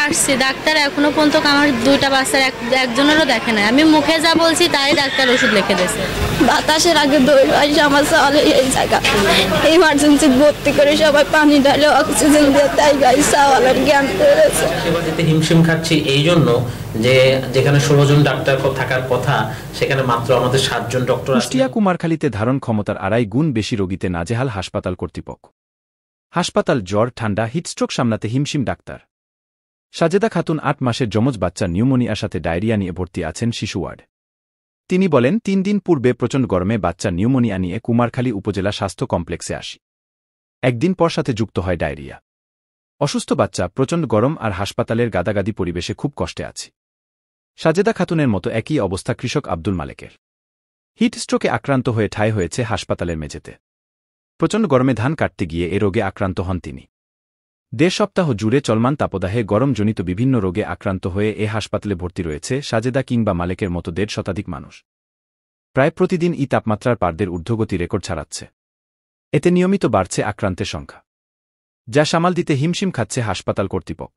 আসছি, ডাক্তার এখনো পর্যন্ত আমার দুইটা বাচ্চার একজনেরও দেখে নাই। আমি মুখে যা বলছি তাই ডাক্তার ওষুধ লিখে দিয়েছে। বাতাসের আগে দই আসে আমার সালে এই জায়গা ইমার্জেন্সি ভর্তি করে সবাই পানি ঢালে অক্সিজেন দিয়ে তাই গাড়ি সাওয়ালের জ্ঞান করেছে। এবার যেতে হিমশিম খাচ্ছি এই জন্য যে যেখানে 16 জন ডাক্তার থাকার কথা সেখানে মাত্র আমাদের 7 জন ডক্টর। কুষ্টিয়া কুমারখালীতে ধারণ ক্ষমতার 2.5 গুণ বেশি রোগীতে নাজেহাল হাসপাতাল কর্তৃপক্ষ। হাসপাতাল জ্বর ঠান্ডা হিটস্ট্রোক সামলাতে হিমশিম ডাক্তার। সাজেদা খাতুন 8 মাসের যমজ বাচ্চা নিউমোনিয়ার সাথে ডায়রিয়া নিয়ে ভর্তি আছেন শিশু ওয়ার্ড। তিনি বলেন 3 দিন পূর্বে প্রচণ্ড গরমে বাচ্চা নিউমোনিয়া নিয়ে কুমারখালী উপজেলা স্বাস্থ্য কমপ্লেক্সে আসি। একদিন পর সাথে যুক্ত হয় ডায়রিয়া। অসুস্থ বাচ্চা, প্রচণ্ড গরম আর হাসপাতালের গাদাগাদি পরিবেশে খুব কষ্টে আছি। সাজেদা খাতুনের মতো একই অবস্থা কৃষক আব্দুল মালেকের। হিটস্ট্রোকে আক্রান্ত হয়ে ঠাঁই হয়েছে হাসপাতালের মেঝেতে। প্রচণ্ড গরমে ধান কাটতে গিয়ে এ রোগে আক্রান্ত হন তিনি। 1.5 সপ্তাহ জুড়ে চলমান তাপদাহে গরমজনিত বিভিন্ন রোগে আক্রান্ত হয়ে এ হাসপাতালে ভর্তি রয়েছে সাজেদা কিংবা মালেকের মতো 1.5 শতাধিক মানুষ। প্রায় প্রতিদিন এই তাপমাত্রার পারদের ঊর্ধ্বগতি রেকর্ড ছাড়াচ্ছে। এতে নিয়মিত বাড়ছে আক্রান্তের সংখ্যা, যা সামাল দিতে হিমশিম খাচ্ছে হাসপাতাল কর্তৃপক্ষ।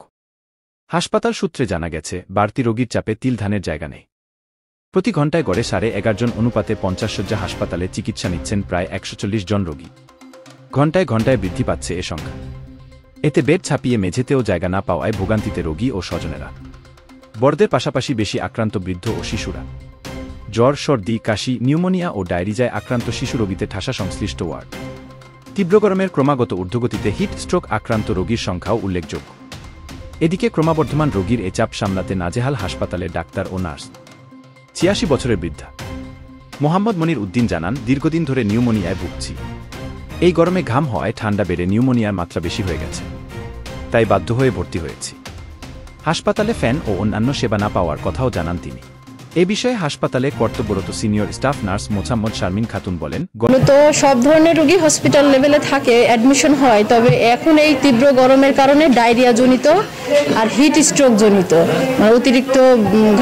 হাসপাতাল সূত্রে জানা গেছে, বাড়তি রোগীর চাপে তিল ধানের জায়গা নেই। প্রতি ঘণ্টায় গড়ে 11.5 জন অনুপাতে 50 শয্যা হাসপাতালে চিকিৎসা নিচ্ছেন প্রায় 140 জন রোগী। ঘণ্টায় ঘণ্টায় বৃদ্ধি পাচ্ছে এ সংখ্যা। এতে বেড ছাপিয়ে মেঝেতেও জায়গা না পাওয়ায় ভোগান্তিতে রোগী ও স্বজনেরা। বড়দের পাশাপাশি বেশি আক্রান্ত বৃদ্ধ ও শিশুরা। জ্বর, সর্দি, কাশি, নিউমোনিয়া ও ডায়রিয়ায় আক্রান্ত শিশু রোগীতে ঠাসা সংশ্লিষ্ট ওয়ার্ড। তীব্র গরমের ক্রমাগত ঊর্ধ্বগতিতে হিট স্ট্রোক আক্রান্ত রোগীর সংখ্যাও উল্লেখযোগ্য। এদিকে ক্রমবর্ধমান রোগীর এ চাপ সামলাতে নাজেহাল হাসপাতালের ডাক্তার ও নার্স। 86 বছরের বৃদ্ধা মোহাম্মদ মনির উদ্দিন জানান, দীর্ঘদিন ধরে নিউমোনিয়ায় ভুগছি। এই গরমে ঘাম হওয়ায় ঠান্ডা বেড়ে নিউমোনিয়ার মাত্রা বেশি হয়ে গেছে, তাই বাধ্য হয়ে ভর্তি হয়েছি। হাসপাতালে ফ্যান ও অন্যান্য সেবা না পাওয়ার কথাও জানান তিনি। এ বিষয়ে হাসপাতালে কর্তব্যরত senior staff nurse Mosammat Sharmin Khatun বলেন, তো সব ধরনের রোগী হসপিটাল লেভেলে থাকে, অ্যাডমিশন হয়, তবে এখন এই তীব্র গরমের কারণে ডায়রিয়া জনিত আর হিট স্ট্রোক জনিত অতিরিক্ত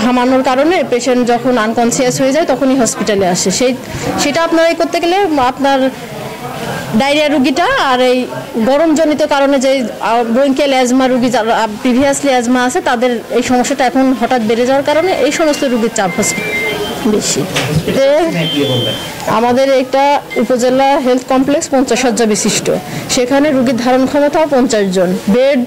ঘামানোর কারণে পেশেন্ট যখন আনকনসিয়াস হয়ে যায় তখনই হসপিটালে আসে। সেটা আপনারা করতে গেলে আপনার ডায়রিয়া রুগীটা আর এই গরমজনিত কারণে যে ব্রঙ্কিয়াল অ্যাজমা রুগী যারা প্রিভিয়াসলি অ্যাজমা আছে তাদের এই সমস্যাটা এখন হঠাৎ বেড়ে যাওয়ার কারণে এই সমস্ত রুগীর চাপ বেশি। আমাদের একটা উপজেলা হেলথ কমপ্লেক্স 50 শয্যা বিশিষ্ট, সেখানে রুগীর ধারণ ক্ষমতাও 50 জন, বেড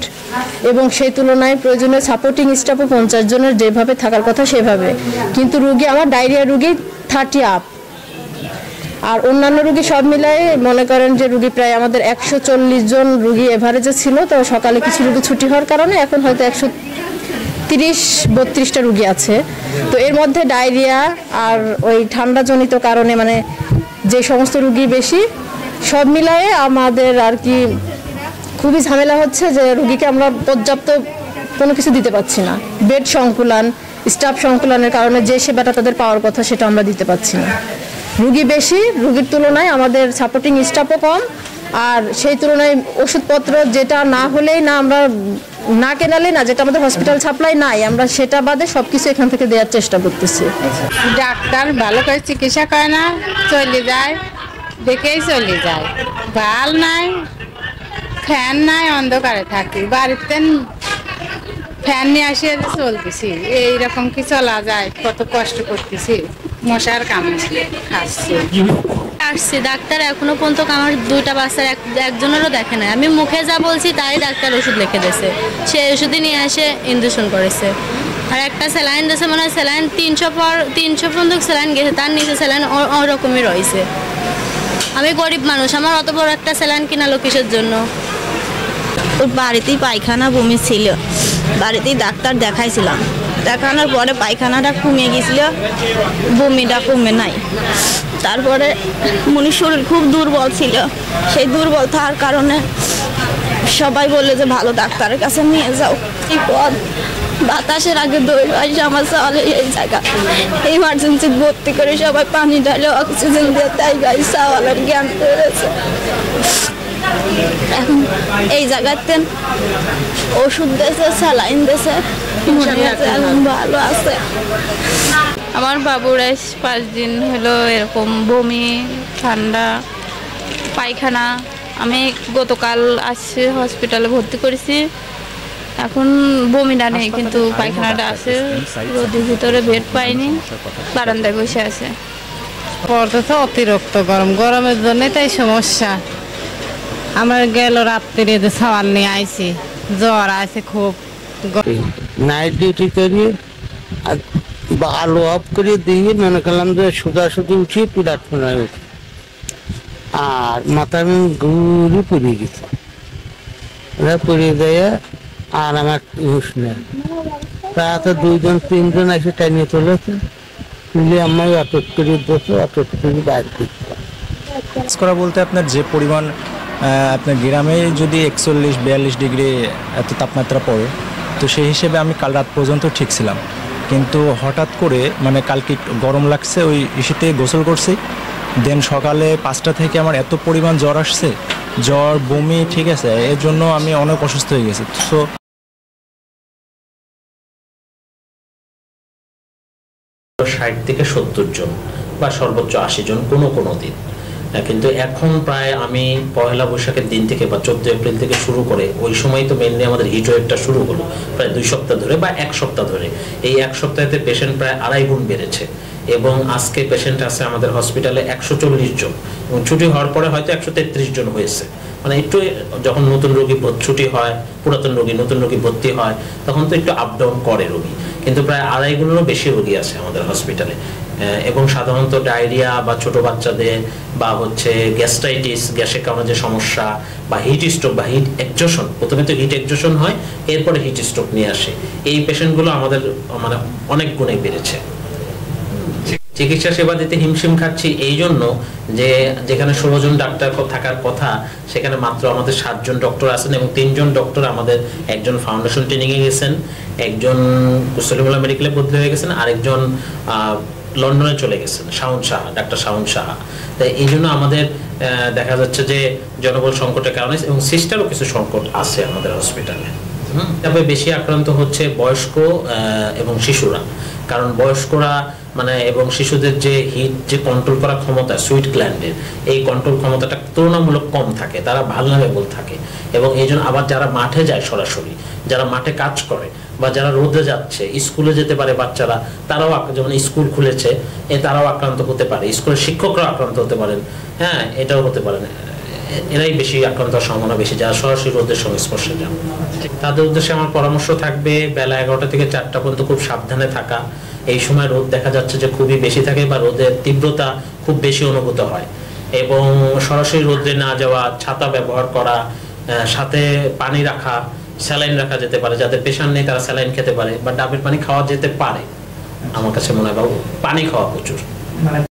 এবং সেই তুলনায় প্রয়োজনীয় সাপোর্টিং স্টাফও 50 জনের যেভাবে থাকার কথা সেভাবে। কিন্তু রুগী আমার ডায়রিয়া রুগী 30 আপ, আর অন্যান্য রুগী সব মিলাই মনে করেন যে রুগী প্রায় আমাদের 140 জন রুগী এভারেজে ছিল। তো সকালে কিছু রুগী ছুটি হওয়ার কারণে এখন হয়তো 130-32টা রুগী আছে। তো এর মধ্যে ডায়রিয়া আর ওই ঠান্ডাজনিত কারণে মানে যে সমস্ত রুগী বেশি, সব মিলায়ে আমাদের আর কি খুবই ঝামেলা হচ্ছে যে রুগীকে আমরা পর্যাপ্ত কোনো কিছু দিতে পারছি না। বেড সংকুলান, স্টাফ সংকুলানের কারণে যে সেবাটা তাদের পাওয়ার কথা সেটা আমরা দিতে পারছি না। রুগী বেশি, রুগীর তুলনায় আমাদের সাপোর্টিং স্টাফও কম, আর সেই তুলনায় ওষুধপত্র যেটা না হলেই না আমরা না কেনালে না, যেটা আমাদের হসপিটাল সাপ্লাই নাই, আমরা সেটা বাদে সবকিছু এখান থেকে দেওয়ার চেষ্টা করতেছি। ডাক্তার ভালো করে চিকিৎসা করে না, চলে যায়, দেখেই চলে যায়। ভাল নাই, ফ্যান নাই, অন্ধকারে থাকি। বাড়িতে ফ্যান নিয়ে আসে চলতেছি, এইরকম কি চলা যায়? কত কষ্ট করতেছি, মশার কামড়ে খাচ্ছি। আসছি, ডাক্তার এখনো পর্যন্ত আমার দুইটা বাচ্চার একজনেরও দেখে নাই। আমি মুখে যা বলছি তাই ডাক্তার ওষুধ লিখে দিয়েছে। সে ওষুধই নিয়ে এসে ইনজেকশন করেছে, আর একটা স্যালাইন দিয়েছে, মনে হয় স্যালাইন 300 পর্যন্ত স্যালাইন গেছে, তার নিচে স্যালাইন ওরকমই রয়েছে। আমি গরিব মানুষ, আমার অত বড় একটা স্যালাইন কিনালো কিসের জন্য? ওর বাড়িতেই পায়খানা বমি ছিল, বাড়িতেই ডাক্তার দেখাইছিলাম, দেখানোর পরে পায়খানাটা কমে গেছিল, বমিটা কমে নাই। তারপরে মনির শরীর খুব দুর্বল ছিল, সেই দুর্বল থাকার কারণে সবাই বললে যে ভালো ডাক্তারের কাছে নিয়ে যাও। এই পথ বাতাসের আগে দই আসে আমার সালে এই জায়গা ইমার্জেন্সি ভর্তি করে সবাই পানি ঢালে অক্সিজেন দিয়ে তাই গাড়ি সাওয়ালের জ্ঞান করেছে। এখন এই জায়গাতে ওষুধ দিয়েছে, স্যালাইন দিয়েছে, এখন ভালো আছে। আমার বাবুর 5 দিন হলো এরকম বমি, ঠান্ডা, পায়খানা। আমি গতকাল আসছি, হসপিটালে ভর্তি করেছি। এখন বমিটা নেই কিন্তু পায়খানাটা আছে, রোদের ভিতরে বেড পাইনি, বারান্দায় বসে আছে। পড়তেছে অতিরিক্ত গরম, গরমের জন্য তাই সমস্যা। আমার গেল রাত্রে যে সাবান নিয়ে আইছি, জ্বর আছে খুব। নাইট ডিউটি করি আর আলো অফ করে দিয়ে মনে করলাম যে সোজাসুজি উঠি প্ল্যাটফর্মে উঠি, আর মাথা আমি ঘুরে পড়ে গেছি, পড়ে যায় আর আমার হুঁশ নেই। তাতে 2-3 এসে টাইনিয়ে চলেছে, তুলে আমার আটক করে দিয়েছে, আটক করে বাইর করছে। করা বলতে আপনার যে পরিমাণ আপনার গ্রামে যদি 41-42 ডিগ্রি এত তাপমাত্রা পড়ে, তো সেই হিসেবে আমি কাল রাত পর্যন্ত ঠিক ছিলাম, কিন্তু হঠাৎ করে মানে কালকে গরম লাগছে, ওই ইস্যুতে গোসল করছি, দেন সকালে 5টা থেকে আমার এত পরিমাণ জ্বর আসছে, জ্বর বমি, ঠিক আছে, এর জন্য আমি অনেক অসুস্থ হয়ে গেছি। সো 60 থেকে 70 জন বা সর্বোচ্চ 80 জন কোনো দিন। কিন্তু এখন প্রায় আমি পয়লা বৈশাখের দিন থেকে বা 14 এপ্রিল থেকে শুরু করে, ওই সময় তো মেনলি আমাদের হিট ওয়েভটা শুরু হলো প্রায় 2 সপ্তাহ ধরে বা 1 সপ্তাহ ধরে। এই 1 সপ্তাহেতে পেশেন্ট প্রায় 2.5 গুণ বেড়েছে এবং আজকে পেশেন্ট আছে আমাদের হসপিটালে 140 জন এবং ছুটি হওয়ার পরে হয়তো 133 জন হয়েছে। মানে একটু যখন নতুন রোগী ছুটি হয়, পুরাতন রোগী নতুন রোগী ভর্তি হয়, তখন তো একটু আপ ডাউন করে রোগী, কিন্তু প্রায় 2.5 গুণেরও বেশি রোগী আছে আমাদের হসপিটালে। এবং সাধারণত ডায়রিয়া বা ছোট বাচ্চাদের বা হচ্ছে গ্যাস্ট্রাইটিস, গ্যাসের কারণে যে সমস্যা, বা হিট স্ট্রোক বা হিট এক্সজশন, প্রথমে তো হিট এক্সজশন হয়, এরপরে হিট স্ট্রোক নিয়ে আসে। এই পেশেন্টগুলো আমাদের মানে অনেক গুণে বেড়েছে। চিকিৎসা সেবা দিতে হিমশিম খাচ্ছি এই জন্য যে যেখানে 16 জন ডাক্তার থাকার কথা, সেখানে মাত্র আমাদের 7 জন ডক্টর আছেন এবং 3 জন ডক্টর আমাদের, একজন ফাউন্ডেশন ট্রেনিং এ গেছেন, একজন সলিমুল্লাহ মেডিকেলে বদলি হয়ে গেছেন, আরেকজন লন্ডনে চলে গেছেন, ডাক্তার শাওন সাহা। তাই এই জন্য আমাদের দেখা যাচ্ছে যে জনবল সংকটের কারণে এবং সিস্টারও কিছু সংকট আছে আমাদের হসপিটালে। তবে বেশি আক্রান্ত হচ্ছে বয়স্ক এবং শিশুরা, কারণ বয়স্করা মানে এবং শিশুদের যে হিট যে কন্ট্রোল করার ক্ষমতা সুইট গ্ল্যান্ডের, এই কন্ট্রোল ক্ষমতাটা তুলনামূলক কম থাকে, তারা ভালনারেবল থাকে। এবং এই জন্য আবার যারা মাঠে যায় সরাসরি, যারা মাঠে কাজ করে বা যারা রোদে যাচ্ছে, স্কুলে যেতে পারে বাচ্চারা, তারাও যেমন স্কুল খুলেছে, তারাও আক্রান্ত হতে পারে, স্কুলের শিক্ষকরাও আক্রান্ত হতে পারেন, হ্যাঁ এটাও হতে পারেন, এরাই বেশি আক্রান্ত হওয়ার সম্ভাবনা বেশি, যারা সরাসরি রোদের সংস্পর্শে যান। তাদের উদ্দেশ্যে আমার পরামর্শ থাকবে বেলা 11টা থেকে 4টা পর্যন্ত খুব সাবধানে থাকা। এই সময় রোদ দেখা যাচ্ছে যে খুবই বেশি থাকে বা রোদের তীব্রতা খুব বেশি অনুভূত হয়, এবং সরাসরি রোদে না যাওয়া, ছাতা ব্যবহার করা, সাথে পানি রাখা, স্যালাইন রাখা যেতে পারে, যাদের প্রেশার নেই তারা স্যালাইন খেতে পারে বা ডাবের পানি খাওয়া যেতে পারে। আমার কাছে মনে হয় বাবু পানি খাওয়া প্রচুর।